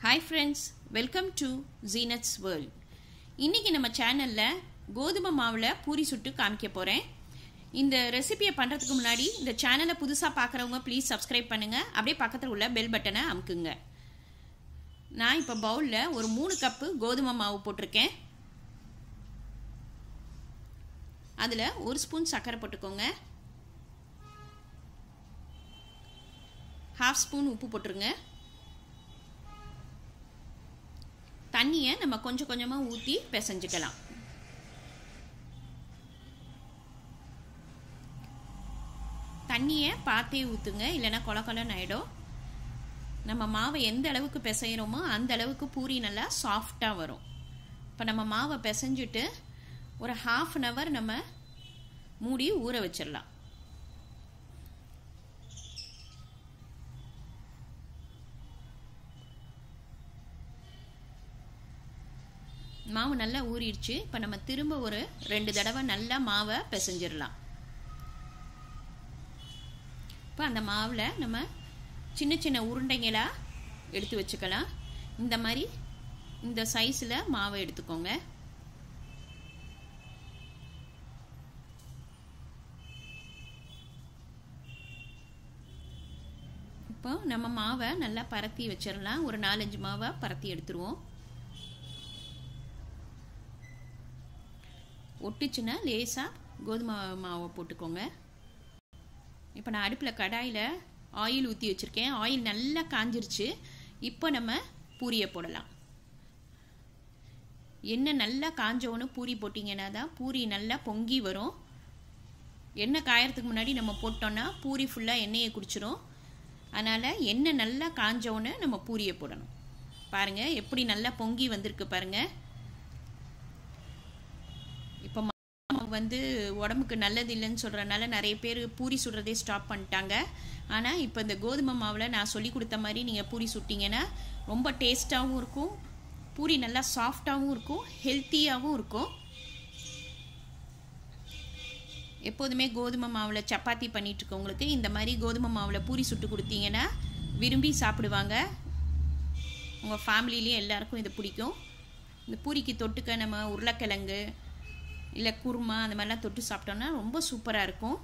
Hi friends, welcome to Zeenath's World. இன்னைக்கு நம்ம சேனல்ல கோதுமை மாவுல பூரி சுட்டு காமிக்க போறேன். இந்த ரெசிபியை பண்றதுக்கு முன்னாடி இந்த சேனலை புதுசா பார்க்கறவங்க ப்ளீஸ் சப்ஸ்கிரைப் பண்ணுங்க. அப்படியே பக்கத்துல உள்ள பெல் பட்டனை அமுக்குங்க. நான் இப்ப பவுல்ல ஒரு 3 கப் கோதுமை மாவு போட்டுருக்கேன். அதுல 1 ஸ்பூன் சர்க்கரை போட்டுக்கோங்க. 1/2 ஸ்பூன் உப்பு போட்டுருங்க. தண்ணியை நம்ம கொஞ்சம் கொஞ்சமா ஊற்றி பிசைஞ்சுக்கலாம். தண்ணியை பார்த்தே ஊற்றுங்க, இல்லைன்னா கொல கொலன்னு ஆகிடும். நம்ம மாவை எந்த அளவுக்கு பிசைகிறோமோ அந்த அளவுக்கு பூரி நல்லா சாஃப்டாக வரும். இப்போ நம்ம மாவை பிசைஞ்சிட்டு ஒரு 1/2 hour நம்ம மூடி ஊற வச்சிடலாம். மாவு நல்லா ஊறிடுச்சு. இப்போ நம்ம திரும்ப ஒரு 2 தடவை நல்லா மாவை பிசைஞ்சிடலாம். இப்போ அந்த மாவில் நம்ம சின்ன சின்ன உருண்டைங்களாக எடுத்து வச்சுக்கலாம். இந்த மாதிரி இந்த சைஸில் மாவை எடுத்துக்கோங்க. இப்போ நம்ம மாவை நல்லா பரத்தி வச்சிடலாம். ஒரு 4-5 மாவை பரத்தி எடுத்துருவோம். ஒட்டுச்சுன்னா லேசாக கோதுமை மாவை போட்டுக்கோங்க. இப்போ நான் அடுப்பில் கடாயில் ஆயில் ஊற்றி வச்சுருக்கேன். ஆயில் நல்லா காஞ்சிருச்சு. இப்போ நம்ம பூரியை போடலாம். எண்ணெய் நல்லா காஞ்சோன்னு பூரி போட்டிங்கன்னா தான் பூரி நல்லா பொங்கி வரும். எண்ணெய் காயறதுக்கு முன்னாடி நம்ம போட்டோன்னா பூரி ஃபுல்லாக எண்ணெயை குடிச்சிடும். அதனால் எண்ணெய் நல்லா காஞ்சோன்னு நம்ம பூரியை போடணும். பாருங்கள் எப்படி நல்லா பொங்கி வந்திருக்கு பாருங்கள். இப்போ வந்து உடம்புக்கு நல்லது இல்லைன்னு சொல்கிறனால நிறைய பேர் பூரி சுடுறதே ஸ்டாப் பண்ணிட்டாங்க. ஆனால் இப்போ இந்த கோதுமை மாவில் நான் சொல்லி கொடுத்த மாதிரி நீங்கள் பூரி சுட்டிங்கன்னா ரொம்ப டேஸ்ட்டாகவும் இருக்கும், பூரி நல்லா சாஃப்டாகவும் இருக்கும், ஹெல்த்தியாகவும் இருக்கும். எப்போதுமே கோதுமை மாவில் சப்பாத்தி பண்ணிகிட்ருக்கவங்களுக்கு இந்த மாதிரி கோதுமை மாவில் பூரி சுட்டு கொடுத்தீங்கன்னா விரும்பி சாப்பிடுவாங்க. உங்கள் ஃபேமிலிலேயே எல்லாருக்கும் இது பிடிக்கும். இந்த பூரிக்கு தொட்டுக்க நம்ம உருளைக்கிழங்கு இல்லை குருமா அந்த மாதிரிலாம் தொட்டு சாப்பிட்டோம்னா ரொம்ப சூப்பராக இருக்கும்.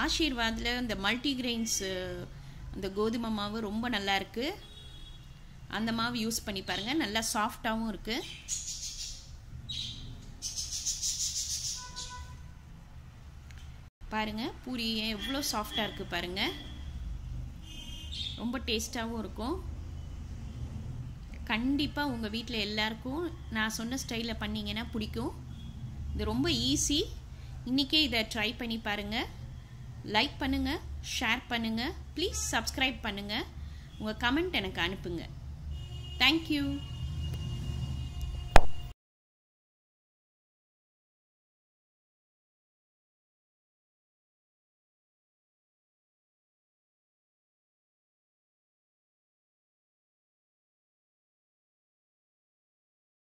ஆசீர்வாதில் இந்த மல்டிகிரெயின்ஸ் அந்த கோதுமை மாவு ரொம்ப நல்லா இருக்கு. அந்த மாவு யூஸ் பண்ணி பாருங்கள், நல்லா சாஃப்டாகவும் இருக்கு. பாருங்க பூரி எவ்வளோ சாஃப்டாக இருக்கு பாருங்க. ரொம்ப டேஸ்டாகவும் இருக்கும். கண்டிப்பாக உங்கள் வீட்டில் எல்லாருக்கும் நான் சொன்ன ஸ்டைலில் பண்ணிங்கன்னா பிடிக்கும். இது ரொம்ப ஈஸி. இன்றைக்கே இதை ட்ரை பண்ணி பாருங்கள். லைக் பண்ணுங்கள், ஷேர் பண்ணுங்கள், ப்ளீஸ் சப்ஸ்கிரைப் பண்ணுங்கள். உங்கள் கமெண்ட் எனக்கு அனுப்புங்க. தேங்க்யூ.